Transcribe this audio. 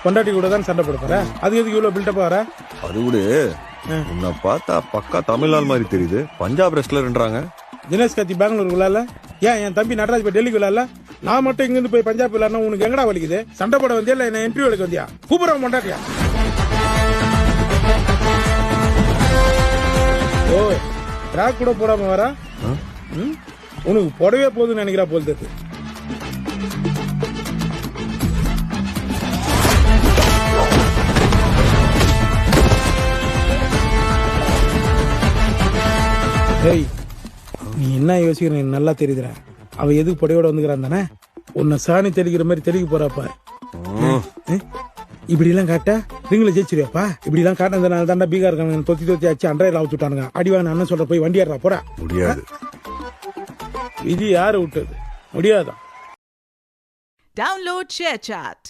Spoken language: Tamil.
பொண்டாட்டி கூட தான் சண்டை போட போற, அது எதுக்கு இவ்வளவு பில்டப் வர? அது கூட உன்னை பார்த்தா பக்கா தமிழ்நாள் மாதிரி தெரியுது. பஞ்சாப் ரெஸ்லர்ன்றாங்க. தினேஷ் கத்தி பெங்களூர் விழால, ஏன் என் தம்பி நடராஜ் போய் டெல்லிக்கு விழால, நான் மட்டும் இங்க இருந்து போய் பஞ்சாப் விழானா உனக்கு எங்கடா வலிக்குது? சண்டை போட வந்தியா இல்ல என்ன இன்டர்வியூ எடுக்க வந்தியா? கூப்பிடுறோம் பொண்டாட்டியா? ஓ ட்ராக் கூட போடாம வர, உனக்கு போடவே போகுதுன்னு நினைக்கிறா போல் தெரியுது. ஏய் நீ என்ன யோசிக்கிற எனக்கு நல்லா தெரியுதுற. அவ எதுக்கு புடையோட வந்துக்கிறான் தானே, உன்னை சாணி தெளிக்கிற மாதிரி தெளிக்க போறாப்பா. இப்படி எல்லாம் காட்டா நீங்கள ஜெயிச்சிருப்பா. இப்படி எல்லாம் காட்டினதுனால தாண்டா பீகார் தொத்தி தொத்தி ஆச்சு அன்றைய ஆச்சுட்டானுங்க. அடிவாங்க அண்ணன் சொல்ற போய் வண்டி ஏறா போறா. முடியாது. விதி யாரு விட்டது? முடியாதான். Download ShareChat.